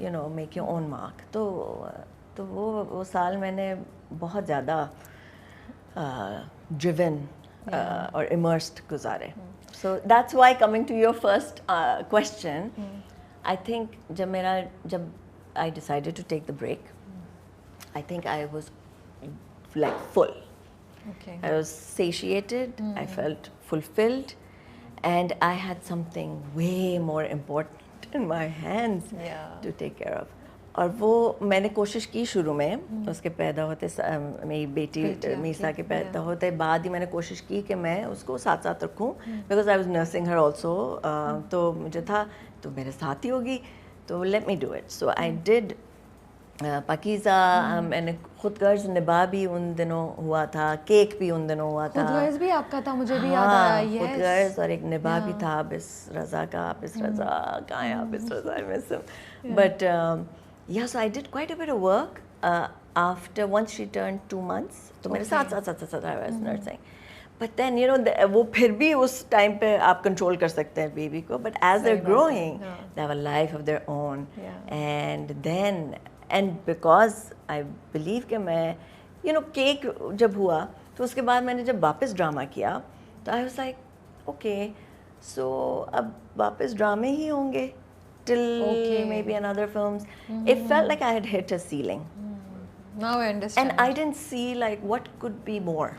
you know, make your own mark. तो वो साल मैंने बहुत ज़्यादा driven or immersed गुजारे. So that's why, coming to your first question, I think जब I decided to take the break, I think I was like full. Okay. I was satiated, I felt fulfilled, and I had something way more important in my hands to take care of. और वो मैंने कोशिश की शुरू में, उसके पैदा होते मेरी बेटी मीसा के पैदा होते बाद ही मैंने कोशिश की कि मैं उसको साथ साथ रखूं, because I was nursing her also. तो मुझे था तो मेरे साथ ही होगी, तो let me do it. So I did Pakeezah. मैंने खुद गर्ज निभा भी उन दिनों हुआ था, केक भी उन दिनों हुआ था. खुद गर्ज भी आपका था, मुझे भी याद आया. खुद गर्ज और एक निभा भी था. बिस रज़ा का, बिस रज़ा कहाँ है, बिस रज़ा, I miss him. But yeah, so I did quite a bit of work after once she turned 2 months. तो मेरे साथ I was nursing. But then, you know, वो फिर भी उस टाइम पे आप कंट्रोल कर सकते हैं बेबी को. But as they're growing, they have a life of their own. And then, and because I believe कि मैं, you know, केक जब हुआ तो उसके बाद मैंने जब वापस ड्रामा किया तो I was like, okay, so अब वापस ड्रामे ही होंगे till maybe another films. It felt like I had hit a ceiling. Now I understand. And I didn't see like what could be more.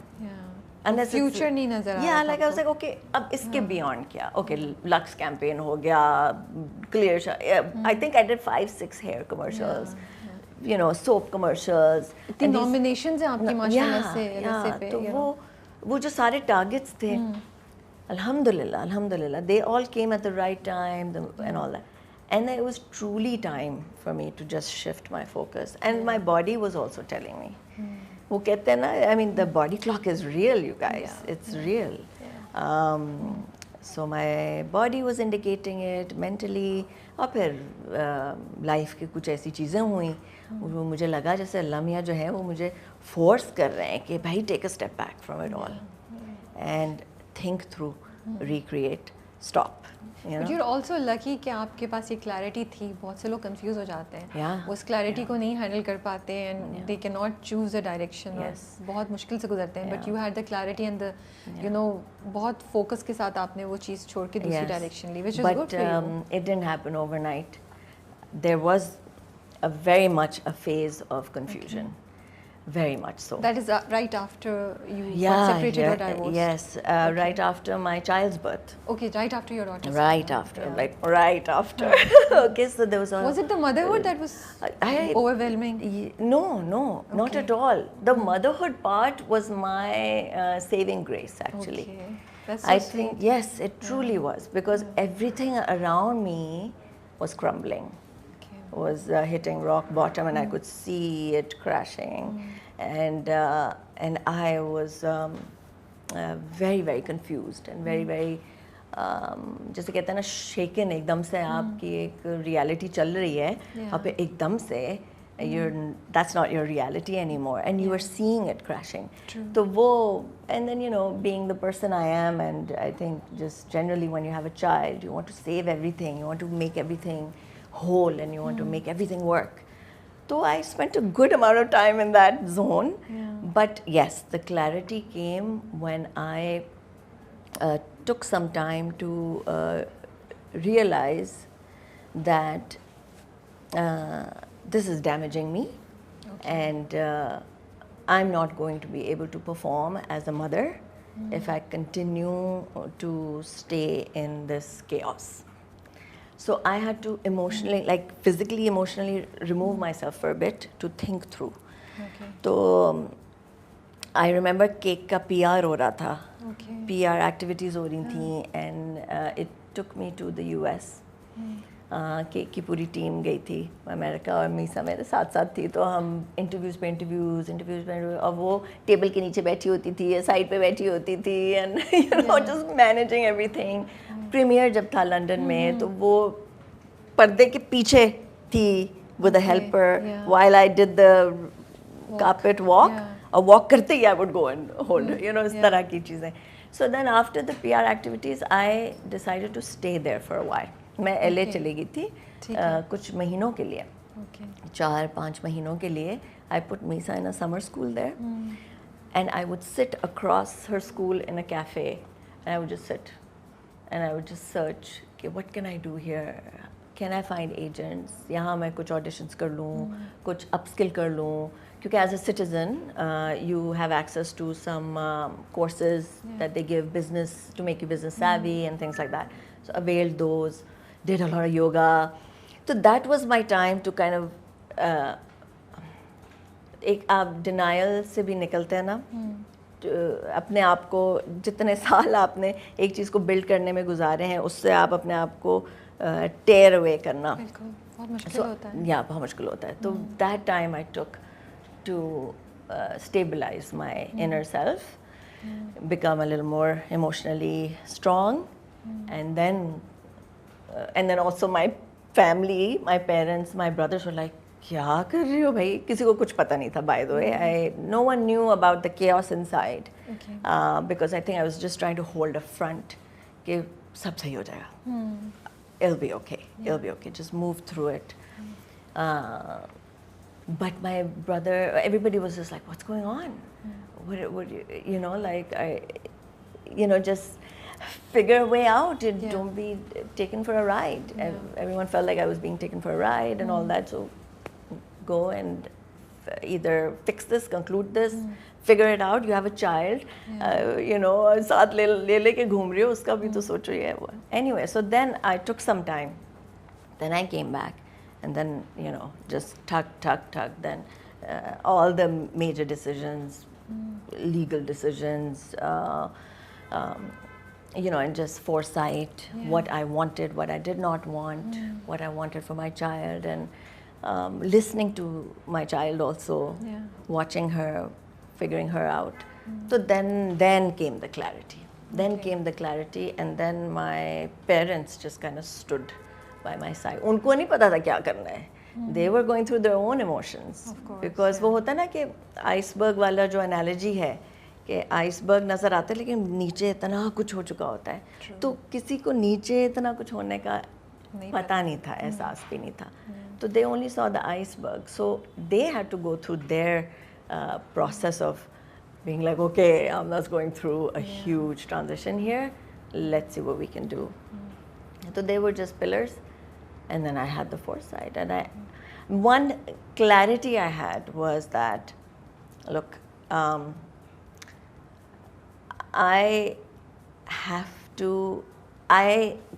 Unless future नहीं नजर आ रहा. Yeah, like I was like, okay, अब इसके beyond क्या? Okay, Lux campaign हो गया, clear. I think I did 5-6 hair commercials. You know, soap commercials. इतनी nominations हैं आपकी माशाल्लाह से LSA पे. तो वो जो सारे targets थे, alhamdulillah, they all came at the right time and all that. And it was truly time for me to just shift my focus. And my body was also telling me. वो कहते हैं ना, I mean, the body clock is real, you guys. It's real. So my body was indicating it mentally. और फिर life की कुछ ऐसी चीज़ें हुई, वो मुझे लगा जैसे अल्लाह मियाँ जो है वो मुझे फोर्स कर रहे हैं कि भाई take a step back from it all and think through, recreate, stop. But you're also lucky कि आपके पास ये clarity थी. बहुत से लोग confuse हो जाते हैं, उस clarity को नहीं handle कर पाते and they cannot choose a direction. बहुत मुश्किल से गुजरते हैं. But you had the clarity and the, you know, बहुत focus के साथ आपने वो चीज़ छोड़ के दूसरी direction Lee, which is good for you. But it didn't happen overnight. There was a very much a phase of confusion. Very much so. That is right after you got separated or divorced? Yes, right after my child's birth. Okay, right after your daughter's birth. Right after, like right after. Okay, so there was a... Was it the motherhood that was overwhelming? No, not at all. The motherhood part was my saving grace, actually. Okay, that's so I think, yes, it truly was. Because everything around me was crumbling. Was hitting rock bottom, and I could see it crashing, and I was very, very confused and very, very जैसे कहते हैं ना shaken. एकदम से आपकी एक reality चल रही है, और फिर एकदम से that's not your reality anymore, and you are seeing it crashing. तो वो, and then, you know, being the person I am, and I think just generally when you have a child, you want to save everything, you want to make everything whole, and you want to make everything work. So I spent a good amount of time in that zone. But yes, the clarity came when I took some time to realize that this is damaging me, and I'm not going to be able to perform as a mother if I continue to stay in this chaos. So I had to emotionally, like physically, emotionally remove myself for a bit to think through. So I remember cake का PR हो रहा था, PR activities हो रही थी, and it took me to the US. Cake की पूरी team गई थी अमेरिका, और मीसा मेरे साथ साथ थी. तो हम इंटरव्यूज़ पे इंटरव्यूज़, और वो टेबल के नीचे बैठी होती थी, साइड पे बैठी होती थी, and you know just managing everything. Premier जब था लंदन में, तो वो पर्दे के पीछे थी with a helper while I did the carpet walk. और walk करते ही I would go and hold, you know, इस तरह की चीज़ें. So then after the PR activities, I decided to stay there for a while. मैं LA चली गई थी कुछ महीनों के लिए, 4-5 महीनों के लिए. I put Misa in a summer school there, and I would sit across her school in a cafe, and I would just sit, and I would just search, okay, what can I do here? Can I find agents? यहाँ मैं कुछ auditions कर लूँ, कुछ upskill कर लूँ, क्योंकि as a citizen, you have access to some courses that they give business to make you business savvy and things like that. So availed those, did a lot of yoga. So that was my time to kind of एक आप denial से भी निकलते हैं ना, अपने आप को जितने साल आपने एक चीज़ को बिल्ड करने में गुजारे हैं उससे आप अपने आप को टेयर अवे करना बहुत मुश्किल होता है. या बहुत मुश्किल होता है. तो that time I took to stabilize my inner self, become a little more emotionally strong, and then also my family, my parents, my brothers were like, क्या कर रही हो भाई? किसी को कुछ पता नहीं था, by the way. No one knew about the chaos inside, because I think I was just trying to hold a front कि सब सही हो जाएगा, it'll be okay, it'll be okay, just move through it. But my brother, everybody was just like, what's going on? What you know, like, just figure a way out. Don't be taken for a ride. Everyone felt like I was being taken for a ride and all that. So go and either fix this, conclude this, figure it out. You have a child, साथ ले के घूम रही हो, उसका भी तो सोचो ये है वो. Anyway, so then I took some time. Then I came back, and then just tug. Then all the major decisions, legal decisions, and just foresight, what I wanted, what I did not want, what I wanted for my child, and listening to my child also, watching her, figuring her out. So then came the clarity. Came the clarity, and then my parents just kind of stood by my side. उनको नहीं पता था क्या करना है. They were going through their own emotions. Of course, because वो होता है ना कि iceberg वाला जो analogy है कि आइसबर्ग नज़र आता है लेकिन नीचे इतना कुछ हो चुका होता है. तो किसी को नीचे इतना कुछ होने का पता नहीं था, एहसास भी नहीं था. So they only saw the iceberg. So they had to go through their process of being like, okay, Amna's going through a huge transition here. Let's see what we can do. So they were just pillars, and then I had the foresight. And one clarity I had was that, look, I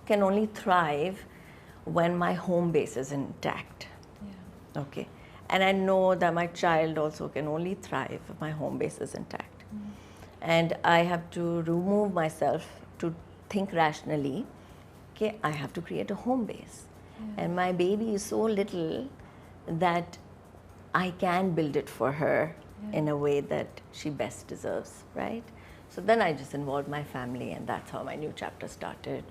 can only thrive when my home base is intact. Okay. And I know that my child also can only thrive if my home base is intact. And I have to remove myself to think rationally, okay, I have to create a home base. And my baby is so little that I can build it for her in a way that she best deserves, right? So then I just involved my family, and that's how my new chapter started.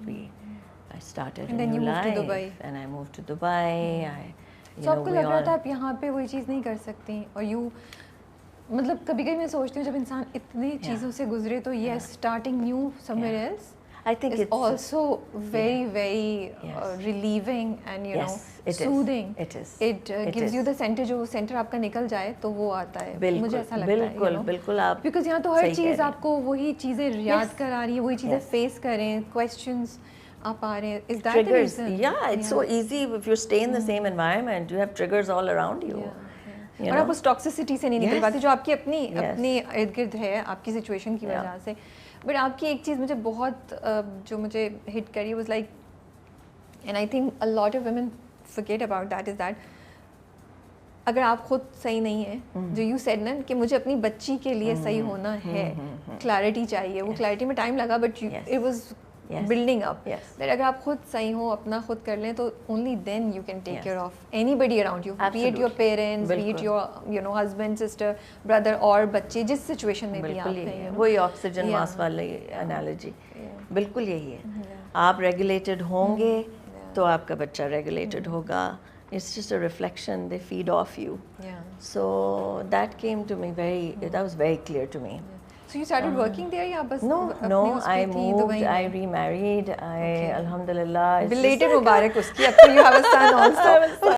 I started and a new life. And then you moved to Dubai. And I moved to Dubai. So आपको लग रहा था आप यहाँ पे वही चीज़ नहीं कर सकती, और मतलब कभी-कभी मैं सोचती हूँ जब इंसान इतनी चीज़ों से गुजरे तो yes, starting new somewhere else, I think it's also very relieving and soothing. It is. It gives you the center, जो center आपका निकल जाए तो वो आता है. मुझे ऐसा लगता है. बिल्कुल आप. Because यहाँ तो हर चीज़ आपको वही चीज़ें याद करा रही है, वही चीज़ें face कर रहे हैं, questions आप आ रहे हैं. Is that the reason? Yeah, it's so easy if you stay in the same environment. You have triggers all around you. और आप उस टॉक्सिसिटी से नहीं निकल पाते जो आपकी अपनी इर्द गिर्द है आपकी सिचुएशन की वजह से. बट आपकी एक चीज़ मुझे बहुत जो मुझे हिट करी was like, and I think a lot of women forget about that, is that अगर आप खुद सही नहीं है, जो यू सेड ना कि मुझे अपनी बच्ची के लिए सही होना है, क्लैरिटी चाहिए, वो क्लैरिटी में टाइम लगा but it was building up. That अगर आप खुद सही हो, अपना खुद कर लें तो only then you can take care of anybody around you. Be it your parents, be it your husband, sister, brother और बच्चे जिस सिचुएशन में भी आप हैं. वही ऑक्सीजन मास्क वाली एनालॉजी बिल्कुल यही है. आप रेगुलेटेड होंगे तो आपका बच्चा रेगुलेटेड होगा. It's just a reflection. They feed off you. So that came to me that was very clear to me. So you started working there या बस No, I moved, I remarried, Alhamdulillah. Belated Mubarak uski, अब तो you have a son also.